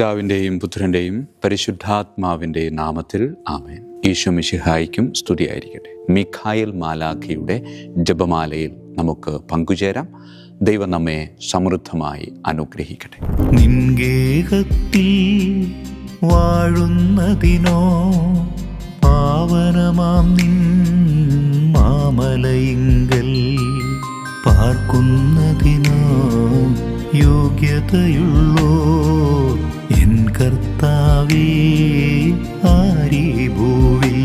പിതാവിൻ്റെയും പുത്രൻ്റെയും പരിശുദ്ധാത്മാവിൻ്റെയും നാമത്തിൽ ആമേൻ. ഈശോ മിശിഹായ്ക്കും സ്തുതിയായിരിക്കട്ടെ. മിഖായേൽ മാലാഖയുടെ ജപമാലയിൽ നമുക്ക് പങ്കുചേരാം. ദൈവം നമ്മെ സമൃദ്ധമായി അനുഗ്രഹിക്കട്ടെ. നിൻഗേഹത്തിൽ വാഴുന്നതിനോ പാവനമാം നിൻ മാമലയിങ്കൽ പാർക്കുന്നതിനോ യോഗ്യതയുള്ളോ എൻ കർത്താവേ ആരീ ഭൂവിൽ.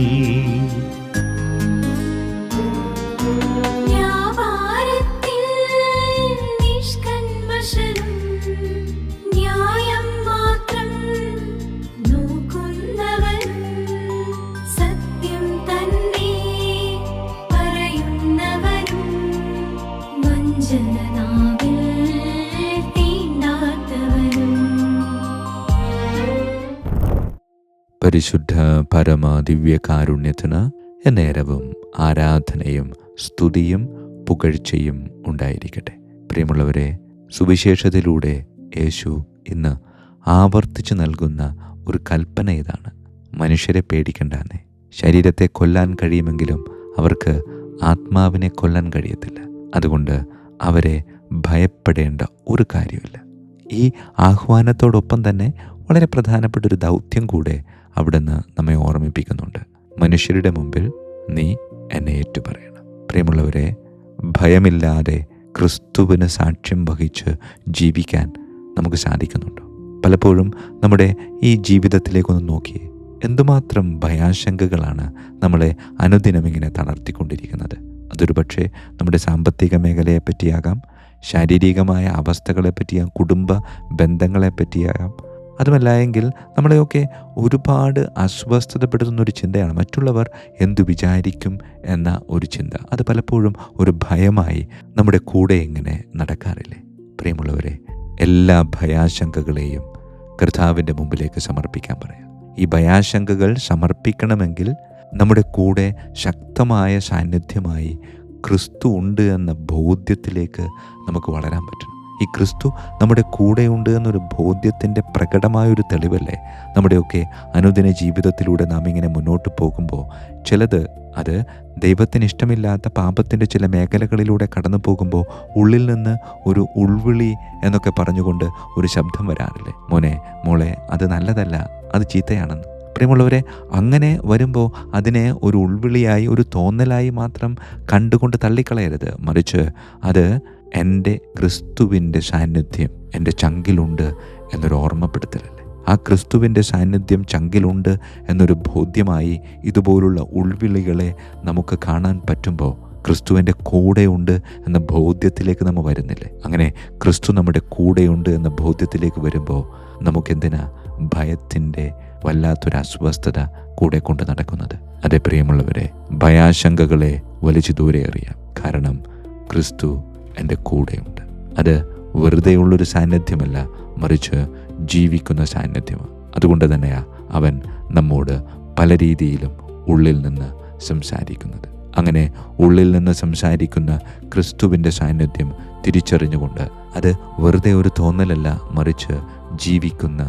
പരിശുദ്ധ പരമ ദിവ്യകാരുണ്യത്തിന് എന്നേരവും ആരാധനയും സ്തുതിയും പുകഴ്ചയും ഉണ്ടായിരിക്കട്ടെ. പ്രിയമുള്ളവരെ, സുവിശേഷത്തിലൂടെ യേശു ഇന്ന് ആവർത്തിച്ചു നൽകുന്ന ഒരു കൽപ്പന ഇതാണ്: മനുഷ്യരെ പേടിക്കണ്ടെന്നേ. ശരീരത്തെ കൊല്ലാൻ കഴിയുമെങ്കിലും അവർക്ക് ആത്മാവിനെ കൊല്ലാൻ കഴിയത്തില്ല. അതുകൊണ്ട് അവരെ ഭയപ്പെടേണ്ട ഒരു കാര്യമില്ല. ഈ ആഹ്വാനത്തോടൊപ്പം തന്നെ വളരെ പ്രധാനപ്പെട്ട ഒരു ദൗത്യം കൂടെ അവിടുന്ന് നമ്മെ ഓർമ്മിപ്പിക്കുന്നുണ്ട്. മനുഷ്യരുടെ മുമ്പിൽ നീ എന്നെ ഏറ്റുപറയണം. പ്രിയമുള്ളവരെ, ഭയമില്ലാതെ ക്രിസ്തുവിന് സാക്ഷ്യം വഹിച്ച് ജീവിക്കാൻ നമുക്ക് സാധിക്കുന്നുണ്ടോ? പലപ്പോഴും നമ്മുടെ ഈ ജീവിതത്തിലേക്കൊന്ന് നോക്കിയേ. എന്തുമാത്രം ഭയാശങ്കകളാണ് നമ്മളെ അനുദിനം ഇങ്ങനെ തളർത്തിക്കൊണ്ടിരിക്കുന്നത്. അതൊരു പക്ഷേ നമ്മുടെ സാമ്പത്തിക മേഖലയെ പറ്റിയാകാം, ശാരീരികമായ അവസ്ഥകളെ പറ്റിയാകാം, കുടുംബ ബന്ധങ്ങളെ പറ്റിയാകാം. അതുമല്ല എങ്കിൽ നമ്മളെയൊക്കെ ഒരുപാട് അസ്വസ്ഥതപ്പെടുത്തുന്നൊരു ചിന്തയാണ് മറ്റുള്ളവർ എന്തു വിചാരിക്കും എന്ന ഒരു ചിന്ത. അത് പലപ്പോഴും ഒരു ഭയമായി നമ്മുടെ കൂടെ ഇങ്ങനെ നടക്കാറില്ലേ? പ്രിയമുള്ളവരെ, എല്ലാ ഭയാശങ്കകളെയും കർത്താവിൻ്റെ മുമ്പിലേക്ക് സമർപ്പിക്കാൻ പറയാം. ഈ ഭയാശങ്കകൾ സമർപ്പിക്കണമെങ്കിൽ നമ്മുടെ കൂടെ ശക്തമായ സാന്നിധ്യമായി ക്രിസ്തു ഉണ്ട് എന്ന ബോധ്യത്തിലേക്ക് നമുക്ക് വളരാൻ പറ്റണം. ഈ ക്രിസ്തു നമ്മുടെ കൂടെയുണ്ട് എന്നൊരു ബോധ്യത്തിൻ്റെ പ്രകടമായൊരു തെളിവല്ലേ നമ്മുടെയൊക്കെ അനുദിന ജീവിതത്തിലൂടെ നാം ഇങ്ങനെ മുന്നോട്ട് പോകുമ്പോൾ ചിലത് അത് ദൈവത്തിന് ഇഷ്ടമില്ലാത്ത പാപത്തിൻ്റെ ചില മേഖലകളിലൂടെ കടന്നു പോകുമ്പോൾ ഉള്ളിൽ നിന്ന് ഒരു ഉൾവിളി എന്നൊക്കെ പറഞ്ഞുകൊണ്ട് ഒരു ശബ്ദം വരാറില്ലേ? മോനെ, മോളെ, അത് നല്ലതല്ല, അത് ചീത്തയാണെന്ന്. പ്രിയമുള്ളവരെ, അങ്ങനെ വരുമ്പോൾ അതിനെ ഒരു ഉൾവിളിയായി, ഒരു തോന്നലായി മാത്രം കണ്ടുകൊണ്ട് തള്ളിക്കളയരുത്. മറിച്ച് അത് എൻ്റെ ക്രിസ്തുവിൻ്റെ സാന്നിധ്യം എൻ്റെ ചങ്കിലുണ്ട് എന്നൊരു ഓർമ്മപ്പെടുത്തലല്ലേ. ആ ക്രിസ്തുവിൻ്റെ സാന്നിധ്യം ചങ്കിലുണ്ട് എന്നൊരു ബോധ്യമായി ഇതുപോലുള്ള ഉൾവിളികളെ നമുക്ക് കാണാൻ പറ്റുമ്പോൾ ക്രിസ്തുവിൻ്റെ കൂടെയുണ്ട് എന്ന ബോധ്യത്തിലേക്ക് നമ്മൾ വരുന്നില്ലേ? അങ്ങനെ ക്രിസ്തു നമ്മുടെ കൂടെയുണ്ട് എന്ന ബോധ്യത്തിലേക്ക് വരുമ്പോൾ നമുക്കെന്തിനാ ഭയത്തിൻ്റെ വല്ലാത്തൊരു അസ്വസ്ഥത കൂടെ കൊണ്ട് നടക്കുന്നത്? അതേ പ്രിയമുള്ളവരെ, ഭയാശങ്കകളെ വലിച്ചു ദൂരെ എറിയാം. കാരണം ക്രിസ്തു എൻ്റെ കൂടെയുണ്ട്. അത് വെറുതെയുള്ളൊരു സാന്നിധ്യമല്ല, മറിച്ച് ജീവിക്കുന്ന സാന്നിധ്യമാണ്. അതുകൊണ്ട് തന്നെയാണ് അവൻ നമ്മോട് പല രീതിയിലും ഉള്ളിൽ നിന്ന് സംസാരിക്കുന്നത്. അങ്ങനെ ഉള്ളിൽ നിന്ന് സംസാരിക്കുന്ന ക്രിസ്തുവിൻ്റെ സാന്നിധ്യം തിരിച്ചറിഞ്ഞുകൊണ്ട് അത് വെറുതെ ഒരു തോന്നലല്ല, മറിച്ച് ജീവിക്കുന്ന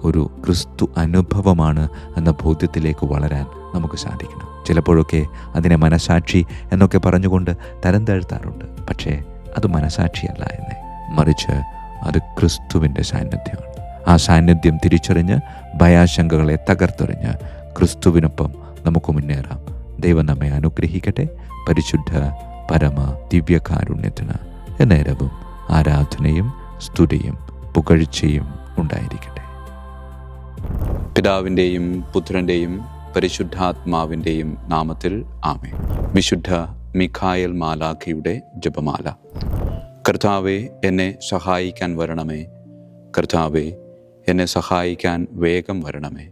ഒരു ക്രിസ്തു അനുഭവമാണ് എന്ന ബോധ്യത്തിലേക്ക് വളരാൻ നമുക്ക് സാധിക്കണം. ചിലപ്പോഴൊക്കെ അതിനെ മനസാക്ഷി എന്നൊക്കെ പറഞ്ഞുകൊണ്ട് തരം താഴ്ത്താറുണ്ട്. പക്ഷേ അത് മനസാക്ഷിയല്ല എന്നേ, മറിച്ച് അത് ക്രിസ്തുവിൻ്റെ സാന്നിധ്യമാണ്. ആ സാന്നിധ്യം തിരിച്ചറിഞ്ഞ് ഭയാശങ്കകളെ തകർത്തെറിഞ്ഞ് ക്രിസ്തുവിനൊപ്പം നമുക്ക് മുന്നേറാം. ദൈവം നമ്മെ അനുഗ്രഹിക്കട്ടെ. പരിശുദ്ധ പരമ ദിവ്യകാരുണ്യത്തിന് എന്നേരവും ആരാധനയും സ്തുതിയും പുകഴ്ചയും ഉണ്ടായിരിക്കട്ടെ. പിതാവിൻ്റെയും പുത്രൻ്റെയും പരിശുദ്ധാത്മാവിൻ്റെയും നാമത്തിൽ ആമേൻ. വിശുദ്ധ മിഖായേൽ മാലാഖയുടെ ജപമാല. കർത്താവേ, എന്നെ സഹായിക്കാൻ വരണമേ. കർത്താവേ, എന്നെ സഹായിക്കാൻ വേഗം വരണമേ.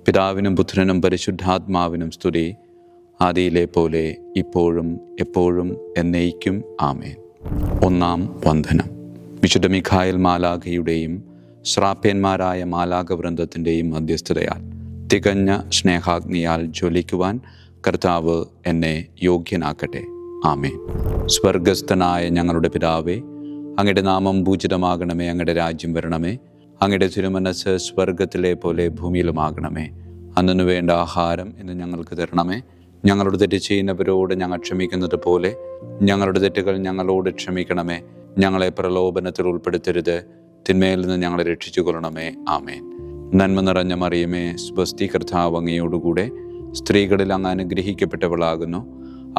പിതാവിനും പുത്രനും പരിശുദ്ധാത്മാവിനും സ്തുതി, ആദിയിലെ പോലെ ഇപ്പോഴും എപ്പോഴും എന്നേക്കും ആമേൻ. ഒന്നാം വന്ദനം. വിശുദ്ധ മിഖായേൽ മാലാഖയുടെയും ശ്രാപ്യന്മാരായ മാലാഖവൃന്ദത്തിൻ്റെയും മധ്യസ്ഥതയാൽ തികഞ്ഞ സ്നേഹാഗ്നിയാൽ ജ്വലിക്കുവാൻ കർത്താവ് എന്നെ യോഗ്യനാക്കട്ടെ. ആമേൻ. സ്വർഗസ്ഥനായ ഞങ്ങളുടെ പിതാവേ, അങ്ങയുടെ നാമം പൂജിതമാകണമേ. അങ്ങയുടെ രാജ്യം വരണമേ. അങ്ങയുടെ തിരുമനസ് സ്വർഗത്തിലെ പോലെ ഭൂമിയിലുമാകണമേ. അന്നു വേണ്ട ആഹാരം ഇന്ന് ഞങ്ങൾക്ക് തരണമേ. ഞങ്ങളുടെ തെറ്റ് ചെയ്യുന്നവരോട് ഞങ്ങൾ ക്ഷമിക്കുന്നത് പോലെ ഞങ്ങളുടെ തെറ്റുകൾ ഞങ്ങളോട് ക്ഷമിക്കണമേ. ഞങ്ങളെ പ്രലോഭനത്തിൽ ഉൾപ്പെടുത്തരുത്, തിന്മയിൽ നിന്ന് ഞങ്ങളെ രക്ഷിച്ചു കൊള്ളണമേ. ആമേൻ. നന്മ നിറഞ്ഞ മറിയമേ, സ്വസ്തി, കർത്താവ് അങ്ങയോടുകൂടെ സ്ത്രീകളിൽ അങ്ങ് അനുഗ്രഹിക്കപ്പെട്ടവളാകുന്നു.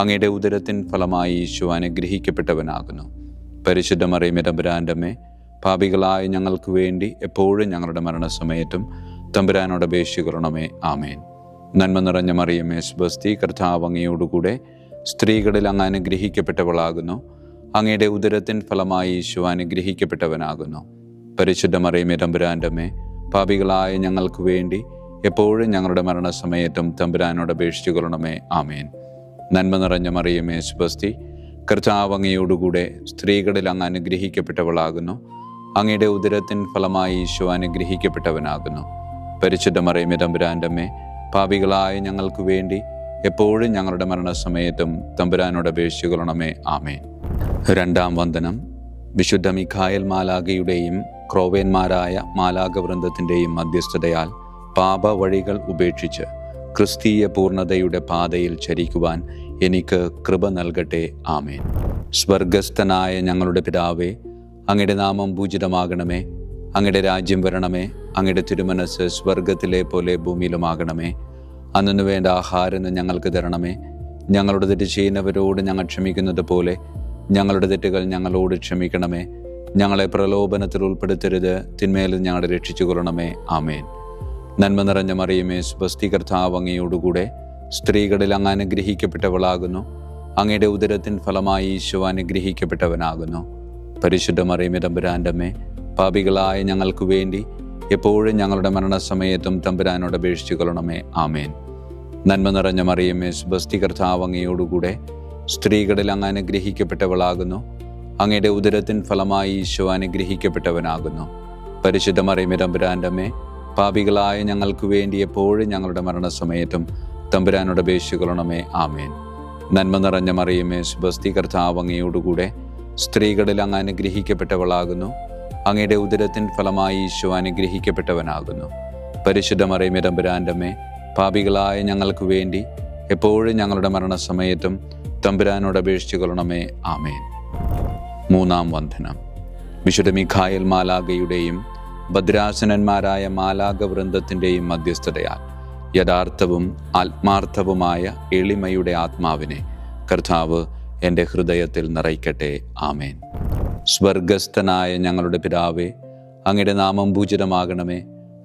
അങ്ങയുടെ ഉദരത്തിൻ ഫലമായി ഈശോ അനുഗ്രഹിക്കപ്പെട്ടവനാകുന്നു. പരിശുദ്ധ മറിയമേ, തമ്പുരാൻ്റെ അമ്മേ, പാപികളായ ഞങ്ങൾക്ക് വേണ്ടി എപ്പോഴും ഞങ്ങളുടെ മരണസമയത്തും തമ്പുരാനോട് അപേക്ഷിക്കണമേ. ആമേൻ. നന്മ നിറഞ്ഞ മറിയമേ, സ്വസ്തി, കർത്താവ് അങ്ങയോടുകൂടെ സ്ത്രീകളിൽ അങ്ങ് അനുഗ്രഹിക്കപ്പെട്ടവളാകുന്നു. അങ്ങയുടെ ഉദരത്തിൻ ഫലമായി ഈശോ അനുഗ്രഹിക്കപ്പെട്ടവനാകുന്നു. പരിശുദ്ധ മറിയമേ, തമ്പുരാൻ്റെ അമ്മേ, പാപികളായ ഞങ്ങൾക്ക് വേണ്ടി എപ്പോഴും ഞങ്ങളുടെ മരണസമയത്തും തമ്പുരാനോട് അപേക്ഷിച്ചുകൊള്ളണമേ. ആമേൻ. നന്മ നിറഞ്ഞ മറിയമേ, സ്വസ്തി, കർത്താവ് അങ്ങയോടുകൂടെ സ്ത്രീകളിൽ അങ്ങ് അനുഗ്രഹിക്കപ്പെട്ടവളാകുന്നു. അങ്ങയുടെ ഉദരത്തിൻ ഫലമായി ഈശോ അനുഗ്രഹിക്കപ്പെട്ടവനാകുന്നു. പരിശുദ്ധ മറിയമേ, തമ്പുരാൻ്റെ അമ്മേ, പാപികളായ ഞങ്ങൾക്ക് വേണ്ടി എപ്പോഴും ഞങ്ങളുടെ മരണസമയത്തും തമ്പുരാനോട് അപേക്ഷിച്ചുകൊള്ളണമേ. ആമേൻ. രണ്ടാം വന്ദനം. വിശുദ്ധ മിഖായേൽ മാലാഖയുടെയും ക്രോവേന്മാരായ മാലാഖവൃന്ദത്തിൻ്റെയും മധ്യസ്ഥതയാൽ പാപ വഴികൾ ഉപേക്ഷിച്ച് ക്രിസ്തീയ പൂർണ്ണതയുടെ പാതയിൽ ചരിക്കുവാൻ എനിക്ക് കൃപ നൽകട്ടെ. ആമേൻ. സ്വർഗസ്ഥനായ ഞങ്ങളുടെ പിതാവേ, അങ്ങയുടെ നാമം പൂജിതമാകണമേ. അങ്ങയുടെ രാജ്യം വരണമേ. അങ്ങയുടെ തിരുമനസ് സ്വർഗത്തിലെ പോലെ ഭൂമിയിലുമാകണമേ. അന്നു വേണ്ട ആഹാരം ഞങ്ങൾക്ക് തരണമേ. ഞങ്ങളുടെ തെറ്റ് ചെയ്യുന്നവരോട് ഞങ്ങൾ ക്ഷമിക്കുന്നത് പോലെ ഞങ്ങളുടെ തെറ്റുകൾ ഞങ്ങളോട് ക്ഷമിക്കണമേ. ഞങ്ങളെ പ്രലോഭനത്തിൽ ഉൾപ്പെടുത്തരുത്, തിന്മയിൽ ഞങ്ങളെ രക്ഷിച്ചു കൊള്ളണമേ. ആമേൻ. നന്മ നിറഞ്ഞ മറിയമേ, സ്വസ്തി, കർത്താവ് അങ്ങയോടുകൂടെ സ്ത്രീകളിൽ അങ്ങ് അനുഗ്രഹിക്കപ്പെട്ടവളാകുന്നു. അങ്ങയുടെ ഉദരത്തിൻ ഫലമായി ഈശോ അനുഗ്രഹിക്കപ്പെട്ടവനാകുന്നു. പരിശുദ്ധ മറിയമേ, തമ്പുരാൻ്റെ അമ്മേ, പാപികളായ ഞങ്ങൾക്ക് വേണ്ടി എപ്പോഴും ഞങ്ങളുടെ മരണസമയത്തും തമ്പുരാനോട് അപേക്ഷിച്ചു കൊള്ളണമേ. ആമേൻ. നന്മ നിറഞ്ഞ മറിയമേ, സ്വസ്തി, കർത്താവ് അങ്ങയോടുകൂടെ സ്ത്രീകളിൽ അങ്ങ് അനുഗ്രഹിക്കപ്പെട്ടവളാകുന്നു. അങ്ങയുടെ ഉദരത്തിൻ ഫലമായി ഈശോ അനുഗ്രഹിക്കപ്പെട്ടവനാകുന്നു. പരിശുദ്ധ മറിയമേ, തമ്പുരാൻ്റെ അമ്മേ, പാപികളായ ഞങ്ങൾക്ക് വേണ്ടി എപ്പോഴും ഞങ്ങളുടെ മരണസമയത്തും തമ്പുരാനോട് അപേക്ഷിച്ചു കൊള്ളണമേ. ആമേൻ. നന്മ നിറഞ്ഞ മറിയമേ, സ്വസ്തി, കർത്താവ് അങ്ങയോടുകൂടെ സ്ത്രീകളിൽ അങ്ങ് അനുഗ്രഹിക്കപ്പെട്ടവളാകുന്നു. അങ്ങയുടെ ഉദരത്തിൻ ഫലമായി ഈശോ അനുഗ്രഹിക്കപ്പെട്ടവനാകുന്നു. പരിശുദ്ധ മറിയമേ, തമ്പുരാൻ്റെ അമ്മേ, പാപികളായ ഞങ്ങൾക്ക് വേണ്ടി എപ്പോഴും ഞങ്ങളുടെ മരണസമയത്തും തമ്പുരാനോട് അപേക്ഷിച്ചു കൊള്ളണമേ. ആമേൻ. മൂന്നാം വന്ദനം. വിശുദ്ധ മിഖായേൽ മാലാഖയുടെയും ഭദ്രാസനന്മാരായ മാലാഖവൃന്ദത്തിൻ്റെയും മധ്യസ്ഥതയാൽ യഥാർത്ഥവും ആത്മാർത്ഥവുമായ എളിമയുടെ ആത്മാവിനെ കർത്താവ് എൻ്റെ ഹൃദയത്തിൽ നിറയ്ക്കട്ടെ. ആമേൻ. സ്വർഗസ്ഥനായ ഞങ്ങളുടെ പിതാവേ, അങ്ങയുടെ നാമം പൂജിതമാകണമേ.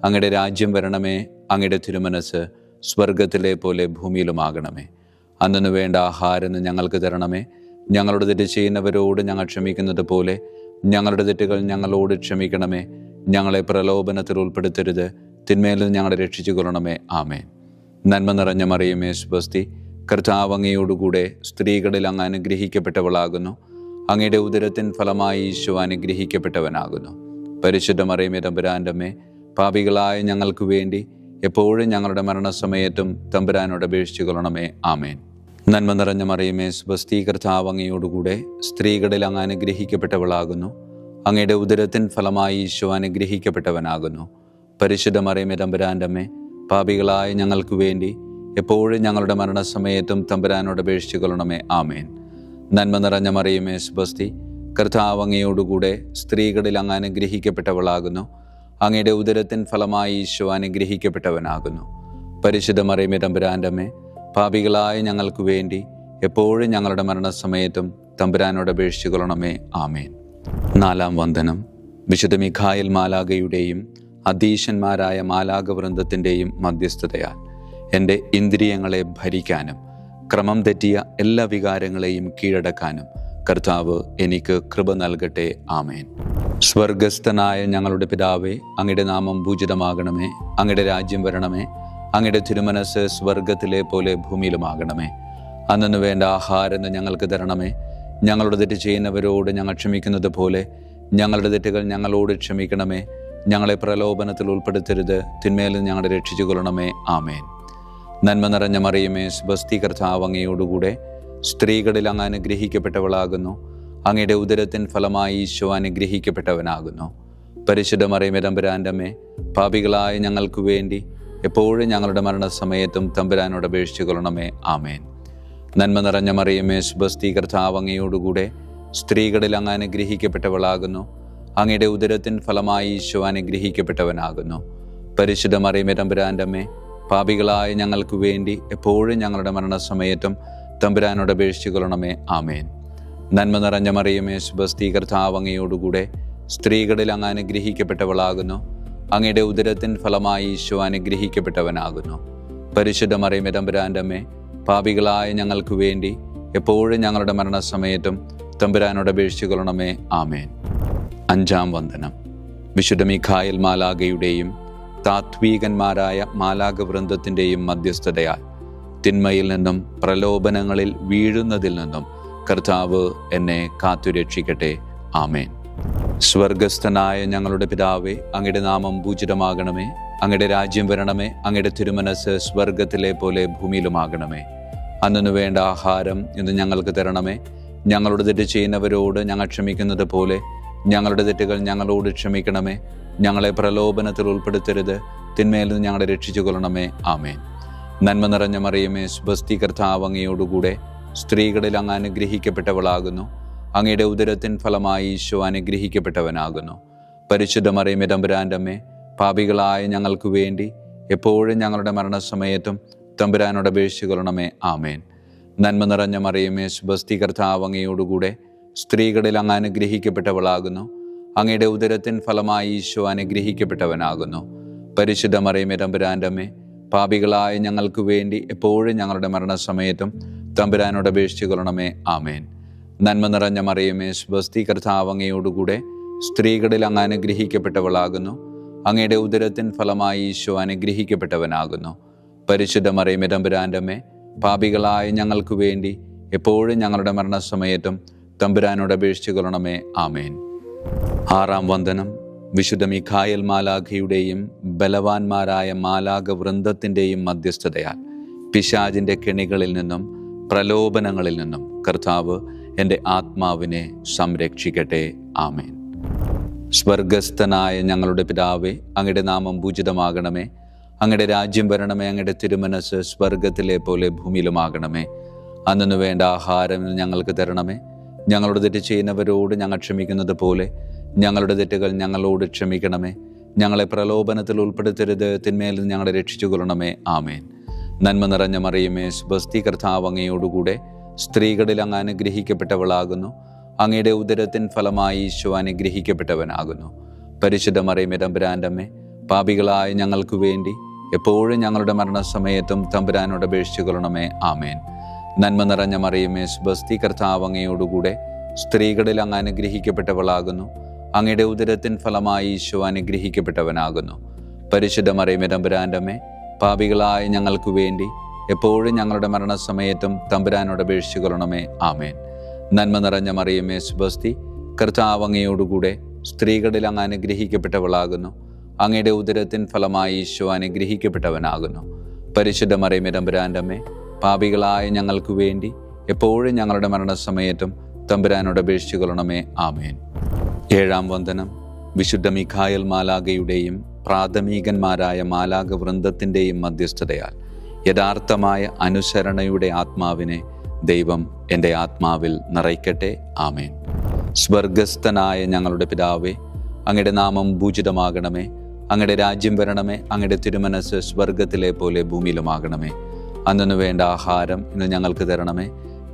അങ്ങയുടെ രാജ്യം വരണമേ. അങ്ങയുടെ തിരുമനസ് സ്വർഗത്തിലെ പോലെ ഭൂമിയിലുമാകണമേ. അന്നു വേണ്ട ആഹാരം ഞങ്ങൾക്ക് തരണമേ. ഞങ്ങളുടെ തെറ്റ് ചെയ്യുന്നവരോട് ഞങ്ങൾ ക്ഷമിക്കുന്നത് പോലെ ഞങ്ങളുടെ തെറ്റുകൾ ഞങ്ങളോട് ക്ഷമിക്കണമേ. ഞങ്ങളെ പ്രലോഭനത്തിൽ ഉൾപ്പെടുത്തരുത്, തിന്മയിൽ നിന്ന് ഞങ്ങളെ രക്ഷിച്ചു കൊള്ളണമേ. ആമേൻ. നന്മ നിറഞ്ഞ മറിയമേ, സ്വസ്തി, കർത്താവ് അങ്ങയോടുകൂടെ സ്ത്രീകളിൽ അങ്ങ് അനുഗ്രഹിക്കപ്പെട്ടവളാകുന്നു. അങ്ങയുടെ ഉദരത്തിൻ ഫലമായി ഈശോ അനുഗ്രഹിക്കപ്പെട്ടവനാകുന്നു. പരിശുദ്ധ മറിയമേ, തമ്പുരാൻ്റെ അമ്മേ, പാപികളായ ഞങ്ങൾക്ക് വേണ്ടി എപ്പോഴും ഞങ്ങളുടെ മരണസമയത്തും തമ്പുരാനോട് അപേക്ഷിച്ചു കൊള്ളണമേ. ആമേൻ. നന്മ നിറഞ്ഞ മറിയമേ, സ്വസ്തി, കർത്താവ് അങ്ങയോടുകൂടെ സ്ത്രീകളിൽ അങ്ങ് അനുഗ്രഹിക്കപ്പെട്ടവളാകുന്നു. അങ്ങയുടെ ഉദരത്തിൻ ഫലമായി ഈശോ അനുഗ്രഹിക്കപ്പെട്ടവനാകുന്നു. പരിശുദ്ധ മറിയമേ, തമ്പുരാൻ്റെ അമ്മേ, പാപികളായ ഞങ്ങൾക്ക് വേണ്ടി എപ്പോഴും ഞങ്ങളുടെ മരണസമയത്തും തമ്പുരാനോട് അപേക്ഷിച്ചു കൊള്ളണമേ. ആമേൻ. നന്മ നിറഞ്ഞ മറിയമേ, സ്വസ്തി, കർത്താവ് അങ്ങയോടുകൂടെ സ്ത്രീകളിൽ അങ്ങ് അനുഗ്രഹിക്കപ്പെട്ടവളാകുന്നു. അങ്ങയുടെ ഉദരത്തിൻ ഫലമായി ഈശോ അനുഗ്രഹിക്കപ്പെട്ടവനാകുന്നു. പരിശുദ്ധ മറിയമേ, തമ്പുരാൻ്റെ അമ്മേ, പാപികളായ ഞങ്ങൾക്ക് വേണ്ടി എപ്പോഴും ഞങ്ങളുടെ മരണസമയത്തും തമ്പുരാനോട് അപേക്ഷിച്ചു കൊള്ളണമേ. ആമേൻ. നാലാം വന്ദനം. വിശുദ്ധ മിഖായേൽ മാലാഖയുടെയും അധീശന്മാരായ മാലാഖവൃന്ദത്തിൻ്റെയും മധ്യസ്ഥതയാൽ എൻ്റെ ഇന്ദ്രിയങ്ങളെ ഭരിക്കാനും ക്രമം തെറ്റിയ എല്ലാ വികാരങ്ങളെയും കീഴടക്കാനും കർത്താവ് എനിക്ക് കൃപ നൽകട്ടെ. ആമേൻ. സ്വർഗസ്ഥനായ ഞങ്ങളുടെ പിതാവേ, അങ്ങയുടെ നാമം പൂജിതമാകണമേ. അങ്ങയുടെ രാജ്യം വരണമേ. അങ്ങയുടെ തിരുമനസ് സ്വർഗത്തിലെ പോലെ ഭൂമിയിലുമാകണമേ. അന്നു വേണ്ട ആഹാരം ഞങ്ങൾക്ക് തരണമേ. ഞങ്ങളുടെ തെറ്റ് ചെയ്യുന്നവരോട് ഞങ്ങൾ ക്ഷമിക്കുന്നത് പോലെ ഞങ്ങളുടെ തെറ്റുകൾ ഞങ്ങളോട് ക്ഷമിക്കണമേ. ഞങ്ങളെ പ്രലോഭനത്തിൽ ഉൾപ്പെടുത്തരുത്, തിന്മയിൽ ഞങ്ങളെ രക്ഷിച്ചു കൊള്ളണമേ. ആമേൻ. നന്മ നിറഞ്ഞ മറിയമേ, സ്വസ്തി, കർത്താവ് അങ്ങയോടുകൂടെ സ്ത്രീകളിൽ അങ്ങ് അനുഗ്രഹിക്കപ്പെട്ടവളാകുന്നു. അങ്ങയുടെ ഉദരത്തിൻ ഫലമായി ഈശോ അനുഗ്രഹിക്കപ്പെട്ടവനാകുന്നു. പരിശുദ്ധ മറിയമേ തമ്പുരാൻ്റെ അമ്മേ, പാപികളായ ഞങ്ങൾക്ക് വേണ്ടി എപ്പോഴും ഞങ്ങളുടെ മരണസമയത്തും തമ്പുരാനോട് അപേക്ഷിച്ചു കൊള്ളണമേ. ആമേൻ. നന്മ നിറഞ്ഞ മറിയമേ, സുബസ്തി, കർത്താവ് അങ്ങയോടുകൂടെ സ്ത്രീകളിൽ അങ്ങ് അനുഗ്രഹിക്കപ്പെട്ടവളാകുന്നു. അങ്ങയുടെ ഉദരത്തിൻ ഫലമായി ഈശോ അനുഗ്രഹിക്കപ്പെട്ടവനാകുന്നു. പരിശുദ്ധ മറിയമേ തമ്പുരാൻ്റെ അമ്മേ, പാപികളായ ഞങ്ങൾക്ക് വേണ്ടി എപ്പോഴും ഞങ്ങളുടെ മരണസമയത്തും തമ്പുരാനോട് അപേക്ഷിച്ചു കൊള്ളണമേ. ആമേൻ. നന്മ നിറഞ്ഞ മറിയമേ, സുബസ്തി, കർത്താവ് അങ്ങയോടുകൂടെ സ്ത്രീകളിൽ അങ്ങ് അനുഗ്രഹിക്കപ്പെട്ടവളാകുന്നു. അങ്ങയുടെ ഉദരത്തിൻ ഫലമായി ഈശോ അനുഗ്രഹിക്കപ്പെട്ടവനാകുന്നു. പരിശുദ്ധ മറിയമേ തമ്പുരാൻ്റെ അമ്മേ, പാപികളായ ഞങ്ങൾക്ക് വേണ്ടി എപ്പോഴും ഞങ്ങളുടെ മരണസമയത്തും തമ്പുരാനോട് അപേക്ഷിച്ചു കൊള്ളണമേ. ആമേൻ. അഞ്ചാം വന്ദനം. വിശുദ്ധ മിഖായേൽ മാലാഖയുടെയും താത്വീകന്മാരായ മാലാഖ വൃന്ദത്തിൻ്റെയും മധ്യസ്ഥതയാൽ തിന്മയിൽ നിന്നും പ്രലോഭനങ്ങളിൽ വീഴുന്നതിൽ നിന്നും കർത്താവ് എന്നെ കാത്തുരക്ഷിക്കട്ടെ. ആമേൻ. സ്വർഗസ്ഥനായ ഞങ്ങളുടെ പിതാവേ, അങ്ങയുടെ നാമം പൂജിതമാകണമേ. അങ്ങയുടെ രാജ്യം വരണമേ. അങ്ങയുടെ തിരുമനസ് സ്വർഗത്തിലെ പോലെ ഭൂമിയിലുമാകണമേ. അന്നു വേണ്ട ആഹാരം ഇന്ന് ഞങ്ങൾക്ക് തരണമേ. ഞങ്ങളുടെ തെറ്റ് ചെയ്യുന്നവരോട് ഞങ്ങൾ ക്ഷമിക്കുന്നത് പോലെ ഞങ്ങളുടെ തെറ്റുകൾ ഞങ്ങളോട് ക്ഷമിക്കണമേ. ഞങ്ങളെ പ്രലോഭനത്തിൽ ഉൾപ്പെടുത്തരുത്, തിന്മയിൽ നിന്ന് ഞങ്ങളെ രക്ഷിച്ചു കൊള്ളണമേ. ആമേൻ. നന്മ നിറഞ്ഞ മറിയമേ, സുബസ്തി, കർത്താവ് അങ്ങയോടുകൂടെ സ്ത്രീകളിൽ അങ്ങ് അനുഗ്രഹിക്കപ്പെട്ടവളാകുന്നു. അങ്ങയുടെ ഉദരത്തിൻ ഫലമായി ഈശോ അനുഗ്രഹിക്കപ്പെട്ടവനാകുന്നു. പരിശുദ്ധ മറിയമേ തമ്പുരാൻ്റെ അമ്മേ, പാപികളായ ഞങ്ങൾക്ക് വേണ്ടി എപ്പോഴും ഞങ്ങളുടെ മരണസമയത്തും തമ്പുരാനോട് അപേക്ഷിച്ചു കൊള്ളണമേ. ആമേൻ. നന്മ നിറഞ്ഞ മറിയമേ, സുബസ്തി, കർത്താവ് അങ്ങയോടുകൂടെ സ്ത്രീകളിൽ അങ്ങ് അനുഗ്രഹിക്കപ്പെട്ടവളാകുന്നു. അങ്ങയുടെ ഉദരത്തിൻ ഫലമായി ഈശോ അനുഗ്രഹിക്കപ്പെട്ടവനാകുന്നു. പരിശുദ്ധ മറിയമേ തമ്പുരാൻ്റെ അമ്മേ, പാപികളായ ഞങ്ങൾക്ക് വേണ്ടി എപ്പോഴും ഞങ്ങളുടെ മരണസമയത്തും തമ്പുരാനോട് അപേക്ഷിച്ചു കൊള്ളണമേ. ആമേൻ. നന്മ നിറഞ്ഞ മറിയമേ, സുബസ്തി, കർത്താവ് അങ്ങയോടുകൂടെ സ്ത്രീകളിൽ അങ്ങ് അനുഗ്രഹിക്കപ്പെട്ടവളാകുന്നു. അങ്ങയുടെ ഉദരത്തിൻ ഫലമായി ഈശോ അനുഗ്രഹിക്കപ്പെട്ടവനാകുന്നു. പരിശുദ്ധ മറിയമേ തമ്പുരാൻ്റെ അമ്മേ, പാപികളായ ഞങ്ങൾക്ക് വേണ്ടി എപ്പോഴും ഞങ്ങളുടെ മരണസമയത്തും തമ്പുരാനോട് അപേക്ഷിച്ചു കൊള്ളണമേ. ആമേൻ. ആറാം വന്ദനം. വിശുദ്ധ മിഖായേൽ മാലാഖയുടെയും ബലവാന്മാരായ മാലാഖ വൃന്ദത്തിൻ്റെയും മധ്യസ്ഥതയാൽ പിശാചിൻ്റെ കെണികളിൽ നിന്നും പ്രലോഭനങ്ങളിൽ നിന്നും കർത്താവ് എൻ്റെ ആത്മാവിനെ സംരക്ഷിക്കട്ടെ. ആമേൻ. സ്വർഗസ്ഥനായ ഞങ്ങളുടെ പിതാവേ, അങ്ങയുടെ നാമം പൂജിതമാകണമേ. അങ്ങയുടെ രാജ്യം വരണമേ. അങ്ങയുടെ തിരുമനസ് സ്വർഗത്തിലെ പോലെ ഭൂമിയിലുമാകണമേ. അന്നു വേണ്ട ആഹാരം ഞങ്ങൾക്ക് തരണമേ. ഞങ്ങളുടെ തെറ്റ് ചെയ്യുന്നവരോട് ഞങ്ങൾ ക്ഷമിക്കുന്നത് പോലെ ഞങ്ങളുടെ തെറ്റുകൾ ഞങ്ങളോട് ക്ഷമിക്കണമേ. ഞങ്ങളെ പ്രലോഭനത്തിൽ ഉൾപ്പെടുത്തരുത്, തിന്മയിൽ നിന്ന് ഞങ്ങളെ രക്ഷിച്ചു കൊള്ളണമേ. ആമേൻ. നന്മ നിറഞ്ഞ മറിയമേ, സുബസ്തി, കർത്താവ് അങ്ങയോടുകൂടെ സ്ത്രീകളിൽ അങ്ങ് അനുഗ്രഹിക്കപ്പെട്ടവളാകുന്നു. അങ്ങയുടെ ഉദരത്തിൻ ഫലമായി ഈശോ അനുഗ്രഹിക്കപ്പെട്ടവനാകുന്നു. പരിശുദ്ധ മറിയമേ തമ്പുരാൻ്റെ അമ്മേ, പാപികളായ ഞങ്ങൾക്ക് വേണ്ടി എപ്പോഴും ഞങ്ങളുടെ മരണസമയത്തും തമ്പുരാനോട് അപേക്ഷിച്ചു കൊള്ളണമേ. ആമേൻ. നന്മ നിറഞ്ഞ മറിയമേ, സുബസ്തി, കർത്താവ് അങ്ങയോടുകൂടെ സ്ത്രീകളിൽ അങ്ങ് അനുഗ്രഹിക്കപ്പെട്ടവളാകുന്നു. അങ്ങയുടെ ഉദരത്തിൻ ഫലമായി ഈശോ അനുഗ്രഹിക്കപ്പെട്ടവനാകുന്നു. പരിശുദ്ധ മറിയമേ തമ്പുരാൻ്റെ അമ്മേ, പാപികളായ ഞങ്ങൾക്ക് വേണ്ടി എപ്പോഴും ഞങ്ങളുടെ മരണസമയത്തും തമ്പുരാനോട് അപേക്ഷിച്ചു കൊള്ളണമേ. ആമേൻ. നന്മ നിറഞ്ഞ മറിയമേ, സുബസ്തി, കർത്താവ് അങ്ങയോടുകൂടെ സ്ത്രീകളിൽ അങ്ങ് അനുഗ്രഹിക്കപ്പെട്ടവളാകുന്നു. അങ്ങയുടെ ഉദരത്തിൻ ഫലമായി ഈശോ അനുഗ്രഹിക്കപ്പെട്ടവനാകുന്നു. പരിശുദ്ധ മറിയമേ തമ്പുരാൻ്റെ അമ്മേ, പാപികളായ ഞങ്ങൾക്ക് വേണ്ടി എപ്പോഴും ഞങ്ങളുടെ മരണസമയത്തും തമ്പുരാനോട് അപേക്ഷിച്ചു കൊള്ളണമേ. ആമേൻ. ഏഴാം വന്ദനം. വിശുദ്ധ മിഖായേൽ മാലാഖയുടെയും പ്രാഥമികന്മാരായ മാലാഖ വൃന്ദത്തിൻ്റെയും മധ്യസ്ഥതയാൽ യഥാർത്ഥമായ അനുസരണയുടെ ആത്മാവിനെ ദൈവം എൻ്റെ ആത്മാവിൽ നിറയ്ക്കട്ടെ. ആമേൻ. സ്വർഗസ്ഥനായ ഞങ്ങളുടെ പിതാവേ, അങ്ങയുടെ നാമം പൂജിതമാകണമേ. അങ്ങയുടെ രാജ്യം വരണമേ. അങ്ങയുടെ തിരുമനസ് സ്വർഗത്തിലെ പോലെ ഭൂമിയിലുമാകണമേ. അന്നു വേണ്ട ആഹാരം ഇന്ന് ഞങ്ങൾക്ക് തരണമേ.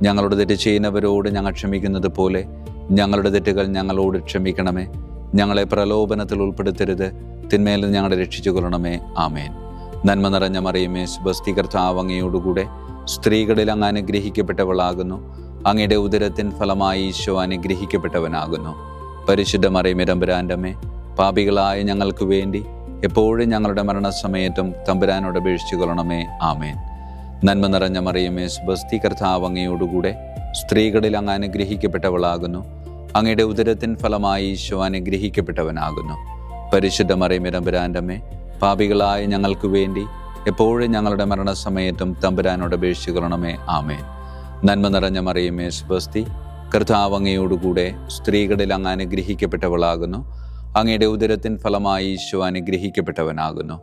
ഞങ്ങളുടെ തെറ്റ് ചെയ്യുന്നവരോട് ഞങ്ങൾ ക്ഷമിക്കുന്നത് പോലെ ഞങ്ങളുടെ തെറ്റുകൾ ഞങ്ങളോട് ക്ഷമിക്കണമേ. ഞങ്ങളെ പ്രലോഭനത്തിൽ ഉൾപ്പെടുത്തരുത്, തിന്മയിൽ നിന്ന് ഞങ്ങളെ രക്ഷിച്ചു കൊള്ളണമേ. ആമേൻ. നന്മ നിറഞ്ഞ മറിയമേ, സുബസ്തി, കർത്താവ് അങ്ങയോടുകൂടെ സ്ത്രീകളിൽ അങ്ങ് അനുഗ്രഹിക്കപ്പെട്ടവളാകുന്നു. അങ്ങയുടെ ഉദരത്തിൻ ഫലമായി ഈശോ അനുഗ്രഹിക്കപ്പെട്ടവനാകുന്നു. പരിശുദ്ധ മറിയമേ തമ്പുരാൻ്റെ അമ്മേ, പാപികളായ ഞങ്ങൾക്ക് വേണ്ടി എപ്പോഴും ഞങ്ങളുടെ മരണസമയത്തും തമ്പുരാനോട് അപേക്ഷിച്ചു കൊള്ളണമേ. ആമേൻ. നന്മ നിറഞ്ഞ മറിയമേ, സുബസ്തി, കർത്താവ് അങ്ങയോടുകൂടെ സ്ത്രീകളിൽ അങ്ങ് അനുഗ്രഹിക്കപ്പെട്ടവളാകുന്നു. അങ്ങയുടെ ഉദരത്തിൻ ഫലമായി ഈശോ അനുഗ്രഹിക്കപ്പെട്ടവനാകുന്നു. പരിശുദ്ധ മറിയമേ തമ്പുരാൻ്റെ അമ്മേ, പാപികളായ ഞങ്ങൾക്ക് വേണ്ടി എപ്പോഴും ഞങ്ങളുടെ മരണസമയത്തും തമ്പുരാനോട് അപേക്ഷിച്ചു കൊള്ളണമേ. ആമേൻ. നന്മ നിറഞ്ഞ മറിയമേ, സുബസ്തി, കർത്താവ് അങ്ങയോടുകൂടെ സ്ത്രീകളിൽ അങ്ങ് അനുഗ്രഹിക്കപ്പെട്ടവളാകുന്നു. അങ്ങയുടെ ഉദരത്തിൻ ഫലമായി ഈശോ അനുഗ്രഹിക്കപ്പെട്ടവനാകുന്നു.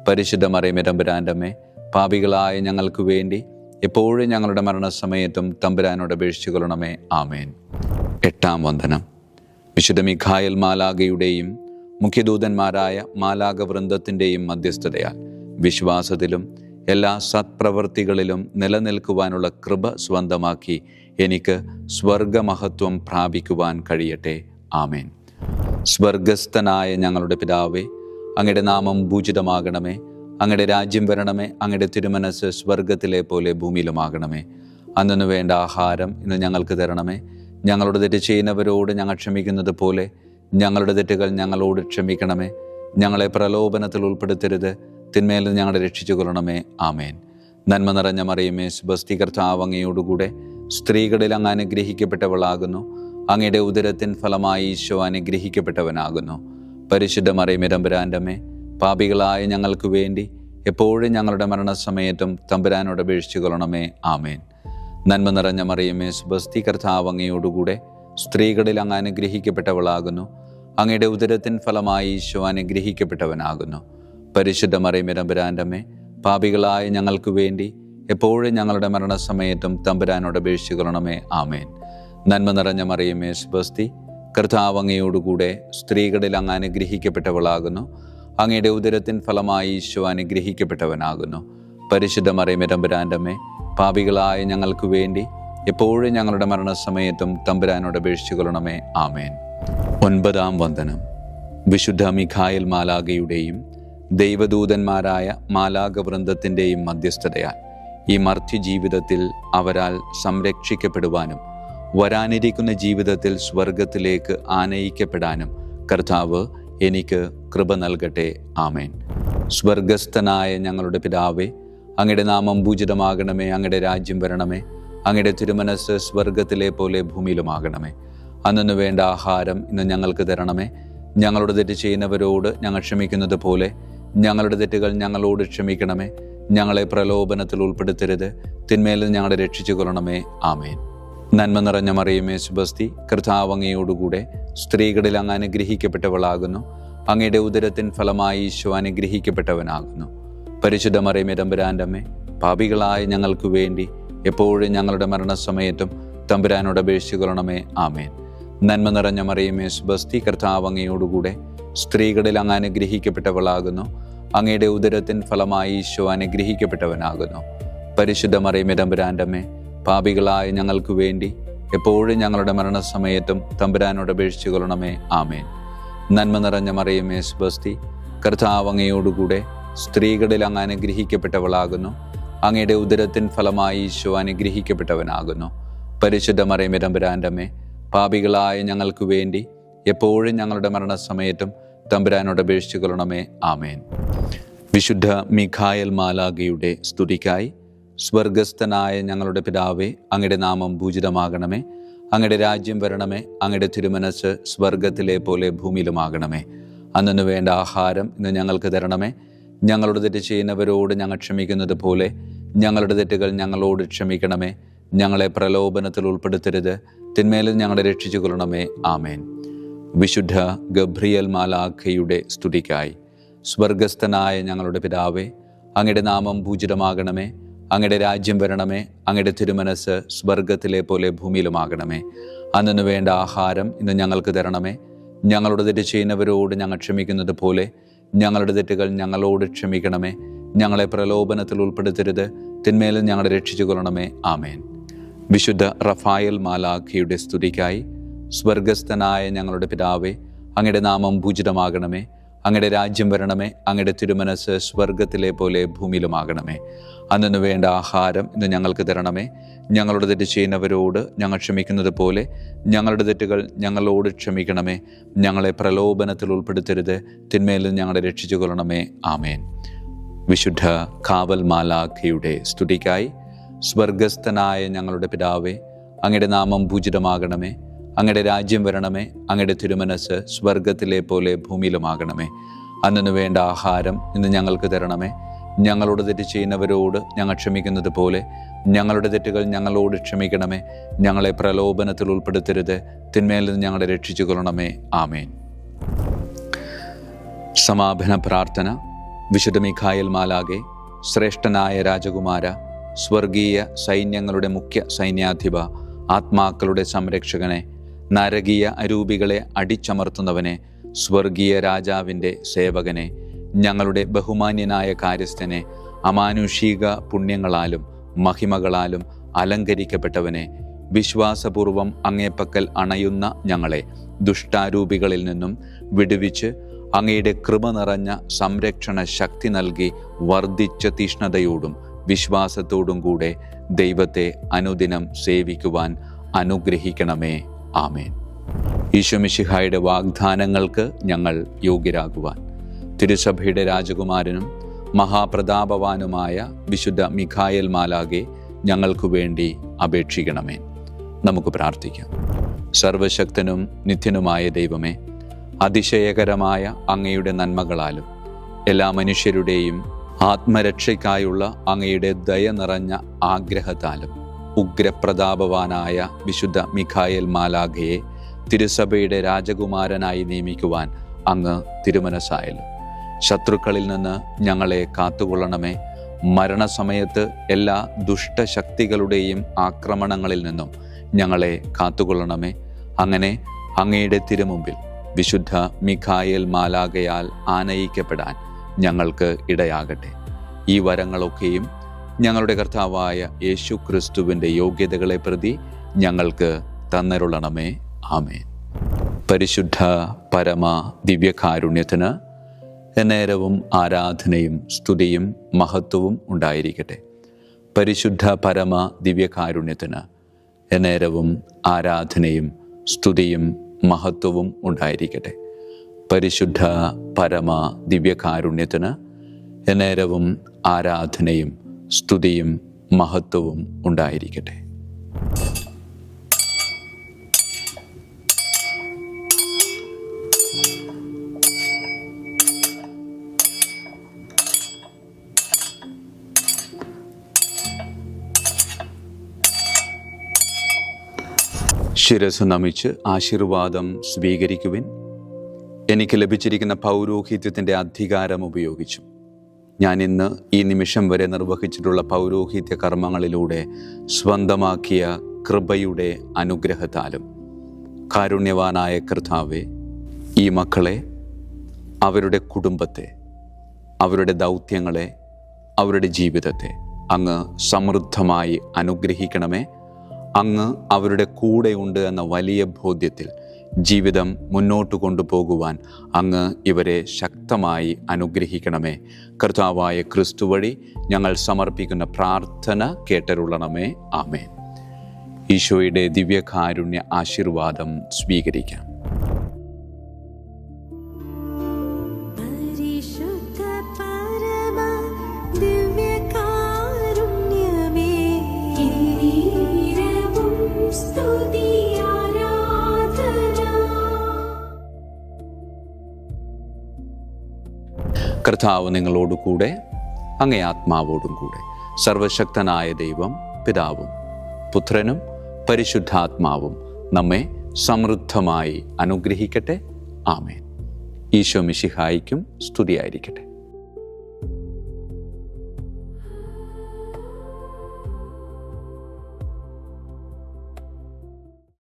പരിശുദ്ധ മറിയമേ തമ്പുരാൻ്റെ അമ്മേ, പാപികളായ ഞങ്ങൾക്ക് വേണ്ടി എപ്പോഴും ഞങ്ങളുടെ മരണസമയത്തും തമ്പുരാനോട് അപേക്ഷിച്ചുകൊള്ളണമേ. ആമേൻ. 8-ാം വന്ദനം. വിശുദ്ധ മിഖായേൽ മാലാഖയുടെയും മുഖ്യദൂതന്മാരായ മാലാഖ വൃന്ദത്തിൻ്റെയും മധ്യസ്ഥതയാൽ വിശ്വാസത്തിലും എല്ലാ സത്പ്രവൃത്തികളിലും നിലനിൽക്കുവാനുള്ള കൃപ സ്വന്തമാക്കി എനിക്ക് സ്വർഗമഹത്വം പ്രാപിക്കുവാൻ കഴിയട്ടെ. ആമേൻ. സ്വർഗസ്ഥനായ ഞങ്ങളുടെ പിതാവേ, അങ്ങയുടെ നാമം പൂജിതമാകണമേ. അങ്ങയുടെ രാജ്യം വരണമേ. അങ്ങയുടെ തിരുമനസ് സ്വർഗത്തിലെ പോലെ ഭൂമിയിലുമാകണമേ. അന്നു വേണ്ട ആഹാരം ഇന്ന് ഞങ്ങൾക്ക് തരണമേ. ഞങ്ങളുടെ തെറ്റ് ചെയ്യുന്നവരോട് ഞങ്ങൾ ക്ഷമിക്കുന്നത് പോലെ ഞങ്ങളുടെ തെറ്റുകൾ ഞങ്ങളോട് ക്ഷമിക്കണമേ. ഞങ്ങളെ പ്രലോഭനത്തിൽ ഉൾപ്പെടുത്തരുത്, തിന്മയിൽ നിന്ന് ഞങ്ങളെ രക്ഷിച്ചു കൊള്ളണമേ. ആമേൻ. നന്മ നിറഞ്ഞ മറിയമേ, സ്വസ്തി, കർത്താവ് അങ്ങയോടുകൂടെ സ്ത്രീകളിൽ അങ്ങ് അനുഗ്രഹിക്കപ്പെട്ടവളാകുന്നു. അങ്ങയുടെ ഉദരത്തിൻ ഫലമായി ഈശോ അനുഗ്രഹിക്കപ്പെട്ടവനാകുന്നു. പരിശുദ്ധ മറിയമേ തമ്പുരാൻ്റെ അമ്മേ, പാപികളായ ഞങ്ങൾക്ക് വേണ്ടി എപ്പോഴും ഞങ്ങളുടെ മരണസമയത്തും തമ്പുരാനോട് അപേക്ഷിച്ചു കൊള്ളണമേ. ആമേൻ. നന്മ നിറഞ്ഞ മറിയമേ, സ്വസ്തി, കർത്താവ് അങ്ങയോടുകൂടെ സ്ത്രീകളിൽ അങ്ങ് അനുഗ്രഹിക്കപ്പെട്ടവളാകുന്നു. അങ്ങയുടെ ഉദരത്തിൻ ഫലമായി ഈശോ അനുഗ്രഹിക്കപ്പെട്ടവനാകുന്നു. പരിശുദ്ധ മറിയമേ തമ്പുരാൻ്റെ അമ്മേ, പാപികളായ ഞങ്ങൾക്ക് വേണ്ടി എപ്പോഴും ഞങ്ങളുടെ മരണസമയത്തും തമ്പുരാനോട് അപേക്ഷിച്ചു കൊള്ളണമേ. ആമേൻ. നന്മ നിറഞ്ഞ മറിയമേ, സ്വസ്തി, കർത്താവ് അങ്ങയോടുകൂടെ സ്ത്രീകളിൽ അങ്ങ് അനുഗ്രഹിക്കപ്പെട്ടവളാകുന്നു. അങ്ങയുടെ ഉദരത്തിൻ ഫലമായി ഈശോ അനുഗ്രഹിക്കപ്പെട്ടവനാകുന്നു. പരിശുദ്ധ മറിയമേ തമ്പുരാൻ്റെ അമ്മേ, പാപികളായ ഞങ്ങൾക്ക് വേണ്ടി എപ്പോഴും ഞങ്ങളുടെ മരണസമയത്തും തമ്പുരാനോട് അപേക്ഷിച്ചു കൊള്ളണമേ. ആമേൻ. 9-ാം വന്ദനം. വിശുദ്ധ മിഖായേൽ മാലാഖയുടെയും ദൈവദൂതന്മാരായ മാലാഖ വൃന്ദത്തിൻ്റെയും മധ്യസ്ഥതയാൽ ഈ മർത്യു ജീവിതത്തിൽ അവരാൽ സംരക്ഷിക്കപ്പെടുവാനും വരാനിരിക്കുന്ന ജീവിതത്തിൽ സ്വർഗത്തിലേക്ക് ആനയിക്കപ്പെടാനും കർത്താവ് എനിക്ക് കൃപ നൽകട്ടെ. ആമേൻ. സ്വർഗസ്ഥനായ ഞങ്ങളുടെ പിതാവേ, അങ്ങയുടെ നാമം പൂജിതമാകണമേ. അങ്ങയുടെ രാജ്യം വരണമേ. അങ്ങയുടെ തിരുമനസ് സ്വർഗത്തിലെ പോലെ ഭൂമിയിലുമാകണമേ. അന്നു വേണ്ട ആഹാരം ഇന്ന് ഞങ്ങൾക്ക് തരണമേ. ഞങ്ങളുടെ തെറ്റ് ചെയ്യുന്നവരോട് ഞങ്ങൾ ക്ഷമിക്കുന്നത് പോലെ ഞങ്ങളുടെ തെറ്റുകൾ ഞങ്ങളോട് ക്ഷമിക്കണമേ. ഞങ്ങളെ പ്രലോഭനത്തിൽ ഉൾപ്പെടുത്തരുത്, തിന്മയിൽ നിന്ന് ഞങ്ങളെ രക്ഷിച്ചു കൊള്ളണമേ. ആമേൻ. നന്മ നിറഞ്ഞ മറിയമേ, സ്വസ്തി, കർത്താവ് അങ്ങയോടുകൂടെ സ്ത്രീകളിൽ അങ്ങ് അനുഗ്രഹിക്കപ്പെട്ടവളാകുന്നു. അങ്ങയുടെ ഉദരത്തിൻ ഫലമായി ഈശോ അനുഗ്രഹിക്കപ്പെട്ടവനാകുന്നു. പരിശുദ്ധ മറിയമേ തമ്പുരാൻ്റെ അമ്മേ, പാപികളായ ഞങ്ങൾക്ക് വേണ്ടി എപ്പോഴും ഞങ്ങളുടെ മരണസമയത്തും തമ്പുരാനോട് അപേക്ഷിച്ചു കൊള്ളണമേ. ആമേൻ. നന്മ നിറഞ്ഞ മറിയമേ, സ്വസ്തി, കർത്താവ് അങ്ങയോടുകൂടെ സ്ത്രീകളിൽ അങ്ങ് അനുഗ്രഹിക്കപ്പെട്ടവളാകുന്നു. അങ്ങയുടെ ഉദരത്തിൻ ഫലമായി ഈശോ അനുഗ്രഹിക്കപ്പെട്ടവനാകുന്നു. പരിശുദ്ധ മറിയമേ തമ്പുരാൻ്റെ അമ്മേ, പാപികളായ ഞങ്ങൾക്ക് വേണ്ടി എപ്പോഴും ഞങ്ങളുടെ മരണസമയത്തും തമ്പുരാനോട് അപേക്ഷിച്ചു കൊള്ളണമേ. ആമേൻ. നന്മ നിറഞ്ഞ മറിയമേ, സ്വസ്തി, കർത്താവ് അങ്ങയോടുകൂടെ സ്ത്രീകളിൽ അങ്ങ് അനുഗ്രഹിക്കപ്പെട്ടവളാകുന്നു. അങ്ങയുടെ ഉദരത്തിൻ ഫലമായി ഈശോ അനുഗ്രഹിക്കപ്പെട്ടവനാകുന്നു. പരിശുദ്ധ മറിയമേ തമ്പുരാൻ്റെ അമ്മേ, പാപികളായ ഞങ്ങൾക്ക് വേണ്ടി എപ്പോഴും ഞങ്ങളുടെ മരണസമയത്തും തമ്പുരാനോട് അപേക്ഷിച്ചു കൊള്ളണമേ. ആമേൻ. വിശുദ്ധ മിഖായേൽ മാലാഖയുടെ സ്തുതിക്കായി സ്വർഗസ്ഥനായ ഞങ്ങളുടെ പിതാവേ, അങ്ങയുടെ നാമം പൂജിതമാകണമേ. അങ്ങയുടെ രാജ്യം വരണമേ. അങ്ങയുടെ തിരുമനസ് സ്വർഗത്തിലെ പോലെ ഭൂമിയിലുമാകണമേ. അന്നു വേണ്ട ആഹാരം ഇന്ന് ഞങ്ങൾക്ക് തരണമേ. ഞങ്ങളുടെ തെറ്റ് ചെയ്യുന്നവരോട് ഞങ്ങൾ ക്ഷമിക്കുന്നത് പോലെ ഞങ്ങളുടെ തെറ്റുകൾ ഞങ്ങളോട് ക്ഷമിക്കണമേ. ഞങ്ങളെ പ്രലോഭനത്തിൽ ഉൾപ്പെടുത്തരുത്, തിന്മയിൽ ഞങ്ങളെ രക്ഷിച്ചു കൊള്ളണമേ. ആമേൻ. വിശുദ്ധ ഗബ്രിയേൽ മാലാഖയുടെ സ്തുതിക്കായി സ്വർഗസ്ഥനായ ഞങ്ങളുടെ പിതാവേ, അങ്ങയുടെ നാമം പൂജിതമാകണമേ. അങ്ങയുടെ രാജ്യം വരണമേ. അങ്ങയുടെ തിരുമനസ് സ്വർഗത്തിലെ പോലെ ഭൂമിയിലുമാകണമേ. അന്നു വേണ്ട ആഹാരം ഇന്ന് ഞങ്ങൾക്ക് തരണമേ. ഞങ്ങളുടെ തെറ്റ് ചെയ്യുന്നവരോട് ഞങ്ങൾ ക്ഷമിക്കുന്നത് പോലെ ഞങ്ങളുടെ തെറ്റുകൾ ഞങ്ങളോട് ക്ഷമിക്കണമേ. ഞങ്ങളെ പ്രലോഭനത്തിൽ ഉൾപ്പെടുത്തരുത്, തിന്മയിൽ ഞങ്ങളെ രക്ഷിച്ചു കൊള്ളണമേ. ആമേൻ. വിശുദ്ധ റഫായേൽ മാലാഖയുടെ സ്തുതിക്കായി സ്വർഗസ്ഥനായ ഞങ്ങളുടെ പിതാവേ, അങ്ങയുടെ നാമം പൂജിതമാകണമേ. അങ്ങയുടെ രാജ്യം വരണമേ. അങ്ങയുടെ തിരുമനസ് സ്വർഗത്തിലെ പോലെ ഭൂമിയിലുമാകണമേ. അന്നു വേണ്ട ആഹാരം ഇന്ന് ഞങ്ങൾക്ക് തരണമേ. ഞങ്ങളുടെ തെറ്റ് ചെയ്യുന്നവരോട് ഞങ്ങൾ ക്ഷമിക്കുന്നത് പോലെ ഞങ്ങളുടെ തെറ്റുകൾ ഞങ്ങളോട് ക്ഷമിക്കണമേ. ഞങ്ങളെ പ്രലോഭനത്തിൽ ഉൾപ്പെടുത്തരുത്, തിന്മയിൽ ഞങ്ങളെ രക്ഷിച്ചു കൊള്ളണമേ. ആമേൻ. വിശുദ്ധ കാവൽ മാലാഖയുടെ സ്തുതിക്കായി സ്വർഗസ്ഥനായ ഞങ്ങളുടെ പിതാവേ, അങ്ങയുടെ നാമം പൂജിതമാകണമേ. അങ്ങയുടെ രാജ്യം വരണമേ. അങ്ങയുടെ തിരുമനസ് സ്വർഗത്തിലെ പോലെ ഭൂമിയിലുമാകണമേ. അന്നു വേണ്ട ആഹാരം ഇന്ന് ഞങ്ങൾക്ക് തരണമേ. ഞങ്ങളോട് തെറ്റ് ചെയ്യുന്നവരോട് ഞങ്ങൾ ക്ഷമിക്കുന്നത് പോലെ ഞങ്ങളുടെ തെറ്റുകൾ ഞങ്ങളോട് ക്ഷമിക്കണമേ. ഞങ്ങളെ പ്രലോഭനത്തിൽ ഉൾപ്പെടുത്തരുത്, തിന്മയിൽ നിന്ന് ഞങ്ങളെ രക്ഷിച്ചു കൊള്ളണമേ. ആമേൻ. സമാപന പ്രാർത്ഥന. വിശുദ്ധ മിഖായേൽ മാലാകെ, ശ്രേഷ്ഠനായ രാജകുമാര, സ്വർഗീയ സൈന്യങ്ങളുടെ മുഖ്യ സൈന്യാധിപ, ആത്മാക്കളുടെ സംരക്ഷകനെ, നരകീയ അരൂപികളെ അടിച്ചമർത്തുന്നവനെ, സ്വർഗീയ രാജാവിൻ്റെ സേവകനെ, ഞങ്ങളുടെ ബഹുമാന്യനായ കാര്യസ്ഥനെ, അമാനുഷിക പുണ്യങ്ങളാലും മഹിമകളാലും അലങ്കരിക്കപ്പെട്ടവനെ, വിശ്വാസപൂർവം അങ്ങേപ്പക്കൽ അണയുന്ന ഞങ്ങളെ ദുഷ്ടാരൂപികളിൽ നിന്നും വിടുവിച്ച് അങ്ങയുടെ കൃപ നിറഞ്ഞ സംരക്ഷണ ശക്തി നൽകി വർദ്ധിച്ച തീഷ്ണതയോടും വിശ്വാസത്തോടും കൂടെ ദൈവത്തെ അനുദിനം സേവിക്കുവാൻ അനുഗ്രഹിക്കണമേ. ആമേൻ. ഈശോ മിശിഹായുടെ വാഗ്ദാനങ്ങൾക്ക് ഞങ്ങൾ യോഗ്യരാകുവാൻ തിരുസഭയുടെ രാജകുമാരനും മഹാപ്രതാപവാനുമായ വിശുദ്ധ മിഖായേൽ മാലാകെ ഞങ്ങൾക്കു വേണ്ടി അപേക്ഷിക്കണമേ. നമുക്ക് പ്രാർത്ഥിക്കാം. സർവശക്തനും നിത്യനുമായ ദൈവമേ, അതിശയകരമായ അങ്ങയുടെ നന്മകളാലും എല്ലാ മനുഷ്യരുടെയും ആത്മരക്ഷയ്ക്കായുള്ള അങ്ങയുടെ ദയ നിറഞ്ഞ ആഗ്രഹത്താലും ഉഗ്രപ്രതാപവാനായ വിശുദ്ധ മിഖായേൽ മാലാഖയെ തിരുസഭയുടെ രാജകുമാരനായി നിയമിക്കുവാൻ അങ്ങ് തിരുമനസ്സായല്ലോ. ശത്രുക്കളിൽ നിന്ന് ഞങ്ങളെ കാത്തുകൊള്ളണമേ. മരണസമയത്ത് എല്ലാ ദുഷ്ടശക്തികളുടെയും ആക്രമണങ്ങളിൽ നിന്നും ഞങ്ങളെ കാത്തുകൊള്ളണമേ. അങ്ങനെ അങ്ങയുടെ തിരുമുമ്പിൽ വിശുദ്ധ മിഖായേൽ മാലാഖയാൽ ആനയിക്കപ്പെടാൻ ഞങ്ങൾക്ക് ഇടയാകട്ടെ. ഈ വരങ്ങളൊക്കെയും ഞങ്ങളുടെ കർത്താവായ യേശു ക്രിസ്തുവിൻ്റെ യോഗ്യതകളെ പ്രതി ഞങ്ങൾക്ക് തന്നരുളണമേ. ആമേൻ. പരിശുദ്ധ പരമ ദിവ്യകാരുണ്യത്തിന് എന്നേരവും ആരാധനയും സ്തുതിയും മഹത്വവും ഉണ്ടായിരിക്കട്ടെ. പരിശുദ്ധ പരമ ദിവ്യകാരുണ്യത്തിന് എന്നേരവും ആരാധനയും സ്തുതിയും മഹത്വവും ഉണ്ടായിരിക്കട്ടെ. പരിശുദ്ധ പരമ ദിവ്യകാരുണ്യത്തിന് എന്നേരവും ആരാധനയും സ്തുതിയും മഹത്വവും ഉണ്ടായിരിക്കട്ടെ. ശിരസ് നമിച്ച് ആശീർവാദം സ്വീകരിക്കുവിൻ. എനിക്ക് ലഭിച്ചിരിക്കുന്ന പൗരോഹിത്യത്തിൻ്റെ അധികാരം ഉപയോഗിച്ചും ഞാൻ ഇന്ന് ഈ നിമിഷം വരെ നിർവഹിച്ചിട്ടുള്ള പൗരോഹിത്യ കർമ്മങ്ങളിലൂടെ സ്വന്തമാക്കിയ കൃപയുടെ അനുഗ്രഹത്താലും കാരുണ്യവാനായ കർത്താവേ, ഈ മക്കളെ, അവരുടെ കുടുംബത്തെ, അവരുടെ ദൗത്യങ്ങളെ, അവരുടെ ജീവിതത്തെ അങ്ങ് സമൃദ്ധമായി അനുഗ്രഹിക്കണമേ. അങ്ങ് അവരുടെ കൂടെയുണ്ട് എന്ന വലിയ ബോധ്യത്തിൽ ജീവിതം മുന്നോട്ട് കൊണ്ടുപോകുവാൻ അങ്ങ് ഇവരെ ശക്തമായി അനുഗ്രഹിക്കണമേ. കർത്താവായ ക്രിസ്തു വഴി ഞങ്ങൾ സമർപ്പിക്കുന്ന പ്രാർത്ഥന കേട്ടരുളണമേ. ആമേൻ. ഈശോയുടെ ദിവ്യകാരുണ്യ ആശീർവാദം സ്വീകരിക്കാം. കർത്താവ് നിങ്ങളോടു കൂടെ, അങ്ങേ ആത്മാവോടും കൂടെ. സർവശക്തനായ ദൈവം പിതാവും പുത്രനും പരിശുദ്ധാത്മാവും നമ്മെ സമൃദ്ധമായി അനുഗ്രഹിക്കട്ടെ. ആമേൻ. ഈശോ മിശിഹായിക്കും സ്തുതിയായിരിക്കട്ടെ.